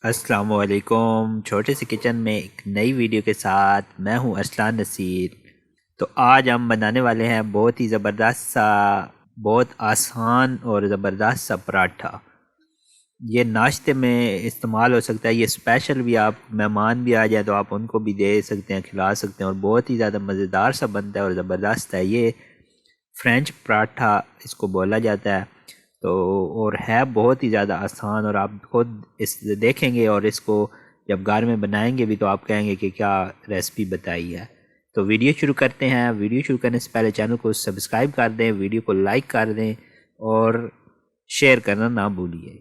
अस्सलाम वालेकुम। छोटे से किचन में एक नई वीडियो के साथ मैं हूं अरसलान नसीर। तो आज हम बनाने वाले हैं बहुत ही ज़बरदस्त सा, बहुत आसान और ज़बरदस्त सा पराठा। ये नाश्ते में इस्तेमाल हो सकता है, ये स्पेशल भी, आप मेहमान भी आ जाए तो आप उनको भी दे सकते हैं, खिला सकते हैं और बहुत ही ज़्यादा मज़ेदार सा बनता है और ज़बरदस्त है। ये फ्रेंच पराठा इसको बोला जाता है। तो और है बहुत ही ज़्यादा आसान, और आप खुद इस देखेंगे और इसको जब घर में बनाएंगे भी तो आप कहेंगे कि क्या रेसिपी बताई है। तो वीडियो शुरू करते हैं। वीडियो शुरू करने से पहले चैनल को सब्सक्राइब कर दें, वीडियो को लाइक कर दें और शेयर करना ना भूलिए।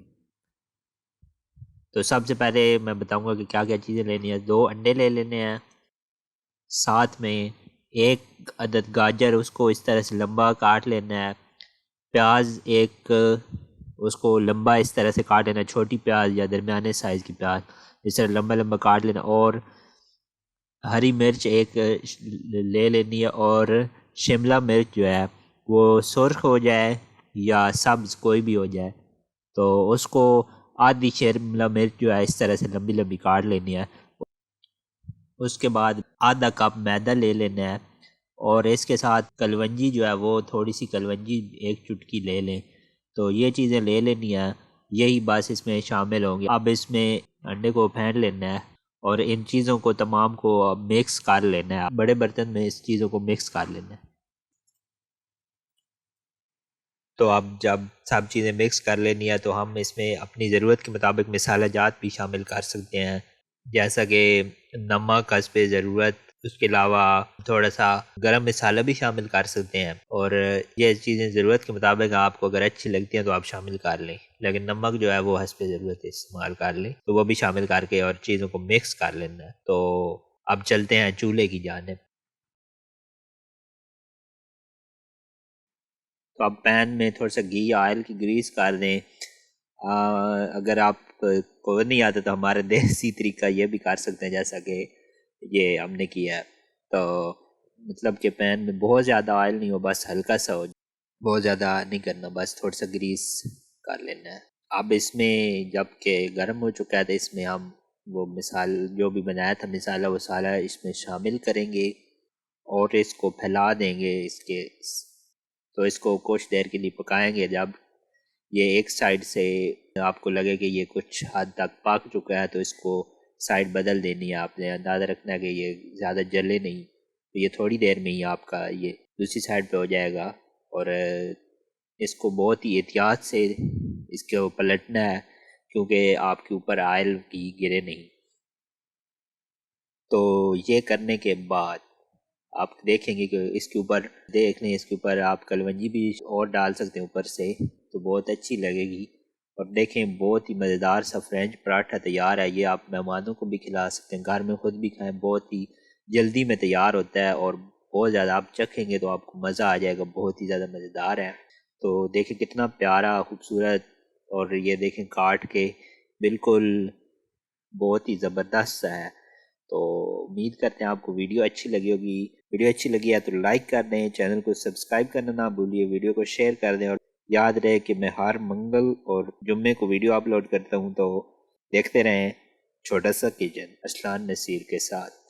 तो सबसे पहले मैं बताऊंगा कि क्या क्या चीज़ें लेनी है। 2 अंडे ले लेने हैं, साथ में एक अदद गाजर, उसको इस तरह से लंबा काट लेना है। प्याज एक, उसको लंबा इस तरह से काट लेना, छोटी प्याज या दरमियाने साइज़ की प्याज इस तरह लंबा लंबा काट लेना। और हरी मिर्च एक ले लेनी है, और शिमला मिर्च जो है वो सुर्ख हो जाए या सब्ज़ कोई भी हो जाए तो उसको आधी शिमला मिर्च जो है इस तरह से लंबी लंबी काट लेनी है। उसके बाद आधा कप मैदा ले लेना है, और इसके साथ कलवंजी जो है वो थोड़ी सी कलवंजी एक चुटकी ले लें। तो ये चीज़ें ले लेनी है, यही बस इसमें शामिल होंगी। अब इसमें अंडे को फेंट लेना है और इन चीज़ों को तमाम को मिक्स कर लेना है। बड़े बर्तन में इस चीज़ों को मिक्स कर लेना है। तो अब जब सब चीज़ें मिक्स कर लेनी है तो हम इसमें अपनी ज़रूरत के मुताबिक मसाला जात भी शामिल कर सकते हैं, जैसा कि नमक हस्बे ज़रूरत। उसके अलावा थोड़ा सा गरम मसाला भी शामिल कर सकते हैं, और ये चीज़ें ज़रूरत के मुताबिक आपको अगर अच्छी लगती हैं तो आप शामिल कर लें, लेकिन नमक जो है वो हस्बे ज़रूरत इस्तेमाल कर लें। तो वो भी शामिल करके और चीज़ों को मिक्स कर लेना है। तो अब चलते हैं चूल्हे की जानिब। तो आप पैन में थोड़ा सा घी या ऑयल की ग्रीस कर दें। अगर आप को नहीं आता तो हमारा देसी तरीका ये भी कर सकते हैं, जैसा कि ये हमने किया है। तो मतलब कि पैन में बहुत ज़्यादा ऑयल नहीं हो, बस हल्का सा हो, बहुत ज़्यादा नहीं करना, बस थोड़ा सा ग्रीस कर लेना है। अब इसमें जब के गर्म हो चुका है तो इसमें हम वो मिसाल जो भी बनाया था मसाला, वो सारा इसमें शामिल करेंगे और इसको फैला देंगे इसके। तो इसको कुछ देर के लिए पकाएंगे। जब ये एक साइड से आपको लगे कि ये कुछ हद तक पक चुका है तो इसको साइड बदल देनी है। आपने अंदाज़ा रखना है कि ये ज़्यादा जले नहीं, तो ये थोड़ी देर में ही आपका ये दूसरी साइड पे हो जाएगा। और इसको बहुत ही एहतियात से इसको पलटना है, क्योंकि आपके ऊपर ऑयल की गिरे नहीं। तो ये करने के बाद आप देखेंगे कि इसके ऊपर, देख लें इसके ऊपर आप कलवंजी भी और डाल सकते हैं ऊपर से, तो बहुत अच्छी लगेगी। और देखें बहुत ही मज़ेदार सा फ्रेंच पराठा तैयार है। ये आप मेहमानों को भी खिला सकते हैं, घर में ख़ुद भी खाएं, बहुत ही जल्दी में तैयार होता है और बहुत ज़्यादा आप चखेंगे तो आपको मज़ा आ जाएगा, बहुत ही ज़्यादा मज़ेदार है। तो देखें कितना प्यारा खूबसूरत, और ये देखें काट के बिल्कुल बहुत ही ज़बरदस्त सा है। तो उम्मीद करते हैं आपको वीडियो अच्छी लगी होगी। वीडियो अच्छी लगी है तो लाइक कर दें, चैनल को सब्सक्राइब करना ना भूलिए, वीडियो को शेयर कर दें, और याद रहे कि मैं हर मंगल और जुम्मे को वीडियो अपलोड करता हूँ। तो देखते रहें छोटा सा किचन अरसलान नसीर के साथ।